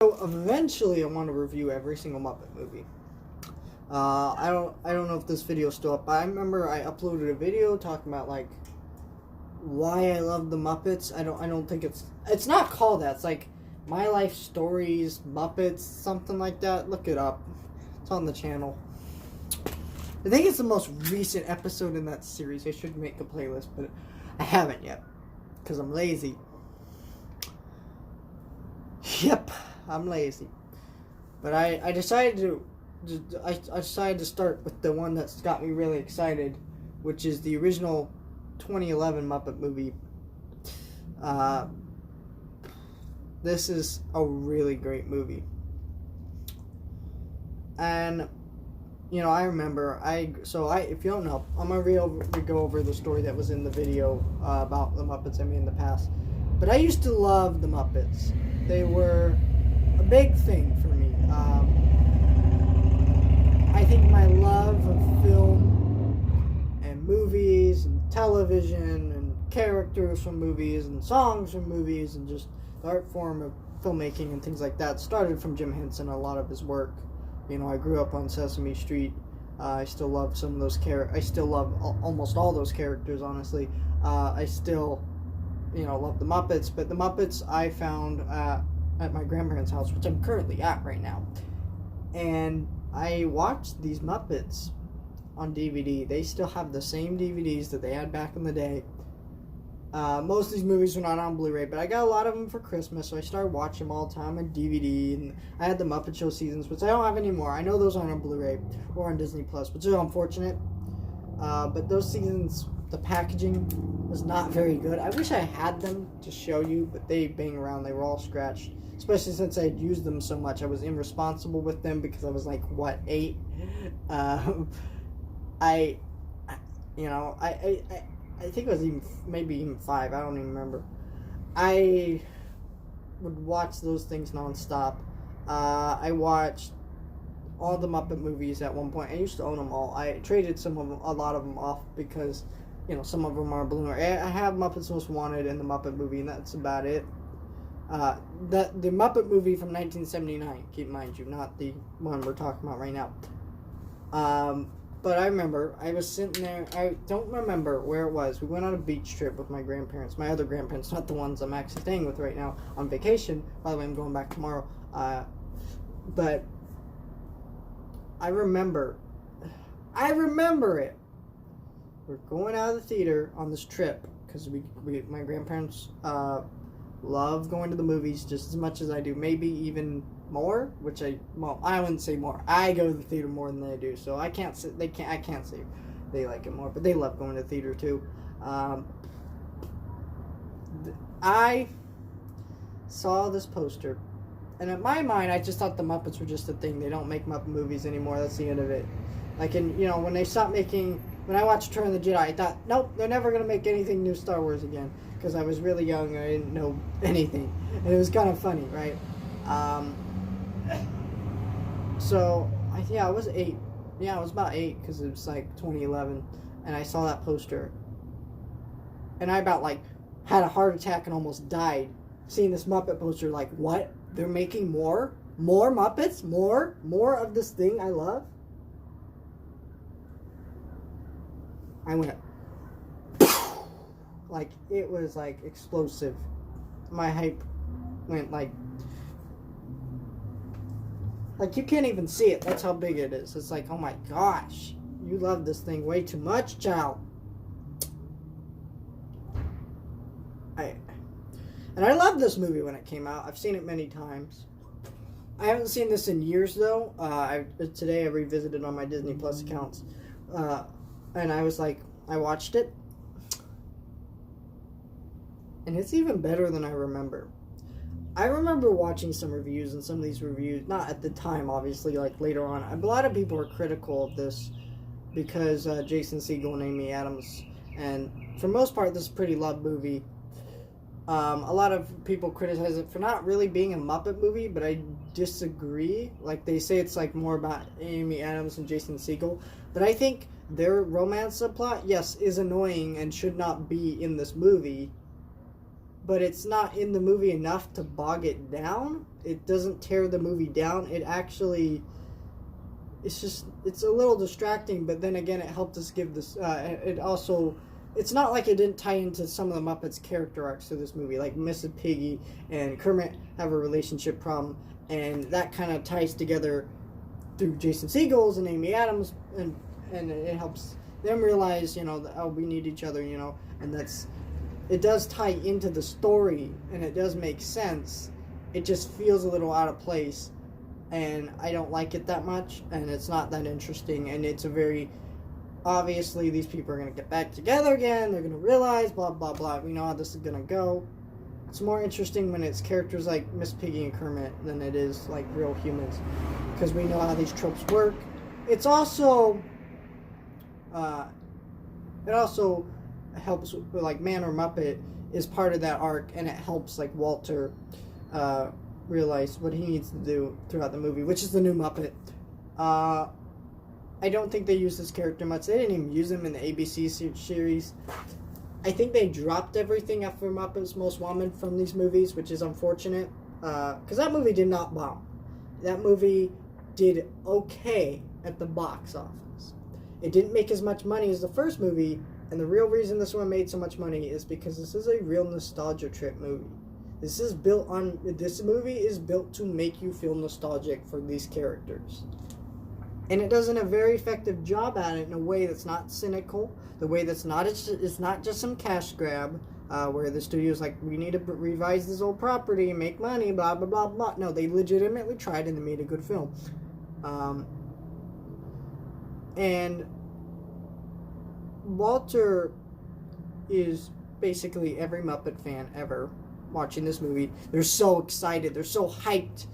So eventually, I want to review every single Muppet movie. I don't know if this video's still up, but I remember I uploaded a video talking about like why I love the Muppets. I don't think it's not called that. It's like My Life Stories Muppets, something like that. Look it up. It's on the channel. I think it's the most recent episode in that series. I should make a playlist, but I haven't yet because I'm lazy. Yep, I'm lazy. But I decided to start with the one that's got me really excited, which is the original 2011 Muppet movie. This is a really great movie. And I remember if you don't know, I'm gonna go over the story that was in the video about the Muppets I made in the past. But I used to love the Muppets. They were a big thing for me. I think my love of film and movies and television and characters from movies and songs from movies and just the art form of filmmaking and things like that started from Jim Henson and a lot of his work. I grew up on Sesame Street. I still love some of those I still love almost all those characters, honestly. I still, love the Muppets, but the Muppets I found at my grandparents' house, which I'm currently at right now. And I watched these Muppets on DVD. They still have the same DVDs that they had back in the day. Most of these movies are not on Blu-ray, but I got a lot of them for Christmas, so I started watching them all the time on DVD, and I had the Muppet Show seasons, which I don't have anymore. I know those aren't on Blu-ray or on Disney+, which is unfortunate. But those seasons, the packaging was not very good. I wish I had them to show you, but they bang around. They were all scratched, especially since I had used them so much. I was irresponsible with them because I was like, 8? I think it was maybe even 5. I don't even remember. I would watch those things nonstop. I watched all the Muppet movies at one point. I used to own them all. I traded a lot of them off because, some of them are Blu-ray. I have Muppets Most Wanted and the Muppet movie, and that's about it. The Muppet movie from 1979, keep in mind you, not the one we're talking about right now. But I remember, I was sitting there, I don't remember where it was. We went on a beach trip with my grandparents, my other grandparents, not the ones I'm actually staying with right now, on vacation. By the way, I'm going back tomorrow. But I remember it. We're going out of the theater on this trip, because my grandparents love going to the movies just as much as I do, maybe even more, I wouldn't say more. I go to the theater more than they do, so I can't say they like it more, but they love going to the theater too. I saw this poster, and in my mind, I just thought the Muppets were just a thing. They don't make Muppet movies anymore. That's the end of it. Like, when they stopped making, when I watched Return of the Jedi, I thought, nope, they're never gonna make anything new Star Wars again, because I was really young and I didn't know anything, and it was kind of funny, right? So, I was 8. Yeah, I was about 8, because it was like 2011, and I saw that poster. And I about, had a heart attack and almost died seeing this Muppet poster. Like, what? They're making more? More Muppets? More of this thing I love? I went, it was, explosive. My hype went, you can't even see it. That's how big it is. It's like, oh my gosh, you love this thing way too much, child. And I loved this movie when it came out. I've seen it many times. I haven't seen this in years, though. Today I revisited on my Disney Plus accounts. And I was I watched it. And it's even better than I remember. I remember watching some reviews, and some of these reviews, not at the time, obviously, later on. A lot of people were critical of this because Jason Segel and Amy Adams. And for the most part, this is a pretty loved movie. A lot of people criticize it for not really being a Muppet movie, but I disagree. They say it's more about Amy Adams and Jason Segel. But I think their romance subplot, yes, is annoying and should not be in this movie. but it's not in the movie enough to bog it down. It doesn't tear the movie down. It actually, it's a little distracting, but then again, it helped us give this, it also, it's not like it didn't tie into some of the Muppets' character arcs to this movie. Like Mrs. Piggy and Kermit have a relationship problem, and that kind of ties together through Jason Segel's and Amy Adams, and it helps them realize, that, oh, we need each other, and it does tie into the story, and it does make sense. It just feels a little out of place, and I don't like it that much, and it's not that interesting, and it's a very, obviously, these people are going to get back together again, they're going to realize, blah, blah, blah, we know how this is going to go. It's more interesting when it's characters like Miss Piggy and Kermit than it is like real humans, because we know how these tropes work. It's also, it also helps with, like, Man or Muppet is part of that arc, and it helps, like, Walter realize what he needs to do throughout the movie, which is the new Muppet. I don't think they use this character much. They didn't even use him in the ABC series. I think they dropped everything after Muppets Most Wanted from these movies, which is unfortunate, because that movie did not bomb. That movie did okay at the box office. It didn't make as much money as the first movie, and the real reason this one made so much money is because this is a real nostalgia trip movie. This movie is built to make you feel nostalgic for these characters. And it does a very effective job at it in a way that's not cynical, the way that's not, it's not just some cash grab, where the studio's like, we need to revise this old property and make money, blah, blah, blah, blah. No, they legitimately tried and they made a good film. And Walter is basically every Muppet fan ever watching this movie. They're so excited. They're so hyped.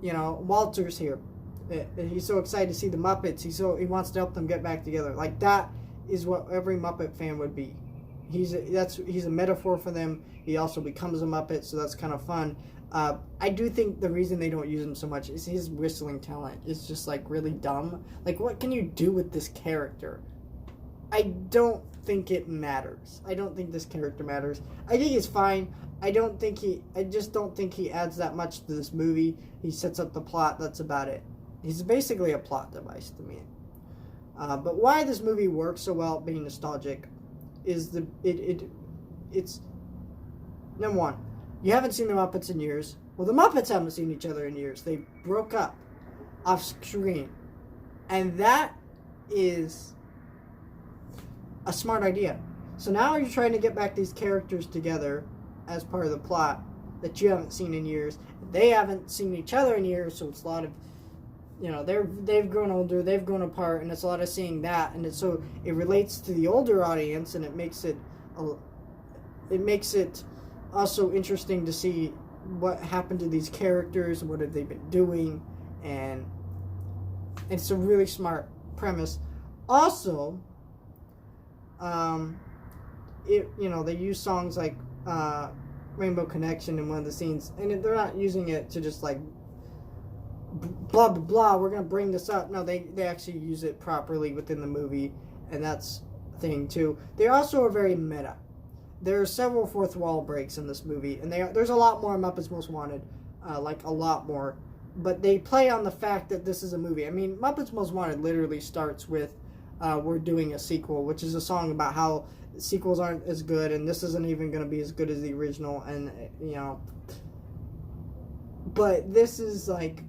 Walter's here. He's so excited to see the Muppets. He wants to help them get back together. Like, that is what every Muppet fan would be. He's a metaphor for them. He also becomes a Muppet, so that's kind of fun. I do think the reason they don't use him so much is his whistling talent is just, like, really dumb. Like, what can you do with this character? I don't think it matters. I don't think this character matters. I think it's fine. I just don't think he adds that much to this movie. He sets up the plot. That's about it. He's basically a plot device to me. But why this movie works so well at being nostalgic is it's number one, you haven't seen the Muppets in years. Well, the Muppets haven't seen each other in years. They broke up off screen. And that is a smart idea. So now you're trying to get back these characters together as part of the plot that you haven't seen in years. They haven't seen each other in years, so it's a lot of, they've grown older, they've grown apart, and it's a lot of seeing that, and so it relates to the older audience, and it makes it also interesting to see what happened to these characters, what have they been doing, and it's a really smart premise. Also, they use songs like Rainbow Connection in one of the scenes, and they're not using it to just like blah blah blah, we're gonna bring this up. No, they actually use it properly within the movie, and that's a thing too. They also are very meta. There are several fourth wall breaks in this movie, and there's a lot more Muppets Most Wanted, like a lot more, but they play on the fact that this is a movie. I mean, Muppets Most Wanted literally starts with we're doing a sequel, which is a song about how sequels aren't as good, and this isn't even going to be as good as the original, and but this is like,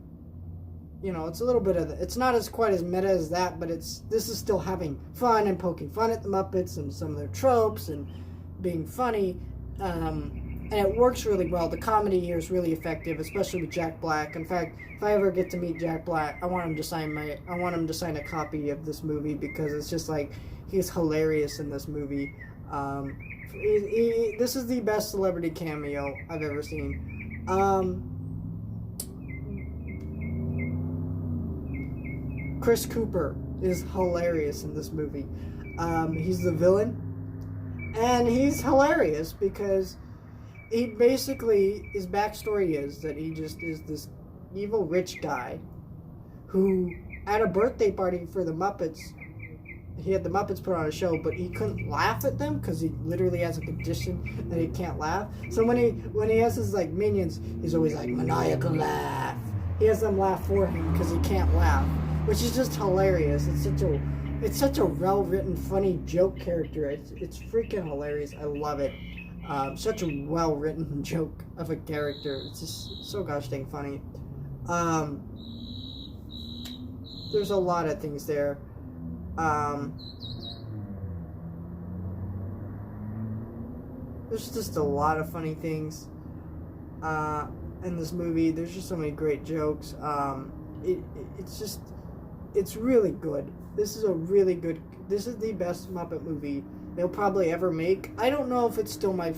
it's a little bit of it's not as quite as meta as that, but this is still having fun and poking fun at the Muppets and some of their tropes and being funny, and it works really well. The comedy here is really effective, especially with Jack Black. In fact, if I ever get to meet Jack Black, I want him to sign a copy of this movie, because it's just like, he's hilarious in this movie. This is the best celebrity cameo I've ever seen. Chris Cooper is hilarious in this movie. He's the villain, and he's hilarious because he basically, his backstory is that he just is this evil rich guy who, at a birthday party for the Muppets, he had the Muppets put on a show, but he couldn't laugh at them because he literally has a condition that he can't laugh. So when he has his like minions, he's always like maniacal laugh. He has them laugh for him because he can't laugh, which is just hilarious. It's such a well written, funny joke character. It's freaking hilarious. I love it. Such a well written joke of a character. It's just so gosh dang funny. There's a lot of things there. There's just a lot of funny things in this movie. There's just so many great jokes. It's really good. This is the best Muppet movie they'll probably ever make. I don't know if it's my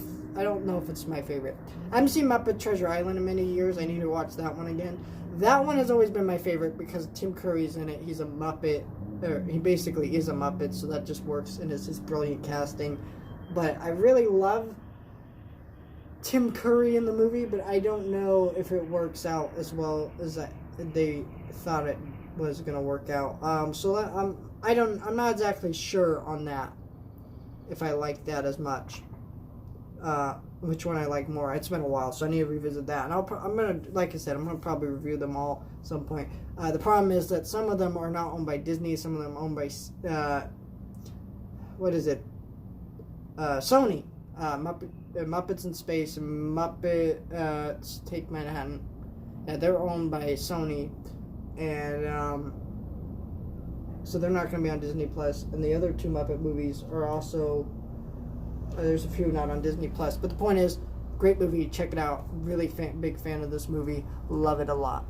favorite. I haven't seen Muppet Treasure Island in many years. I need to watch that one again. That one has always been my favorite because Tim Curry's in it. He's a Muppet. He basically is a Muppet, so that just works, and it's his brilliant casting. But I really love Tim Curry in the movie, but I don't know if it works out as well as they thought it was gonna work out. I'm not exactly sure on that. If I like that as much, which one I like more? It's been a while, so I need to revisit that. And I'm gonna, like I said, I'm gonna probably review them all at some point. The problem is that some of them are not owned by Disney. Some of them are owned by what is it? Sony. Muppets in Space and Muppets Take Manhattan. Yeah, they're owned by Sony, and so they're not going to be on Disney Plus. And the other two Muppet movies are also there's a few not on Disney Plus. But the point is, great movie. Check it out. Really big fan of this movie. Love it a lot.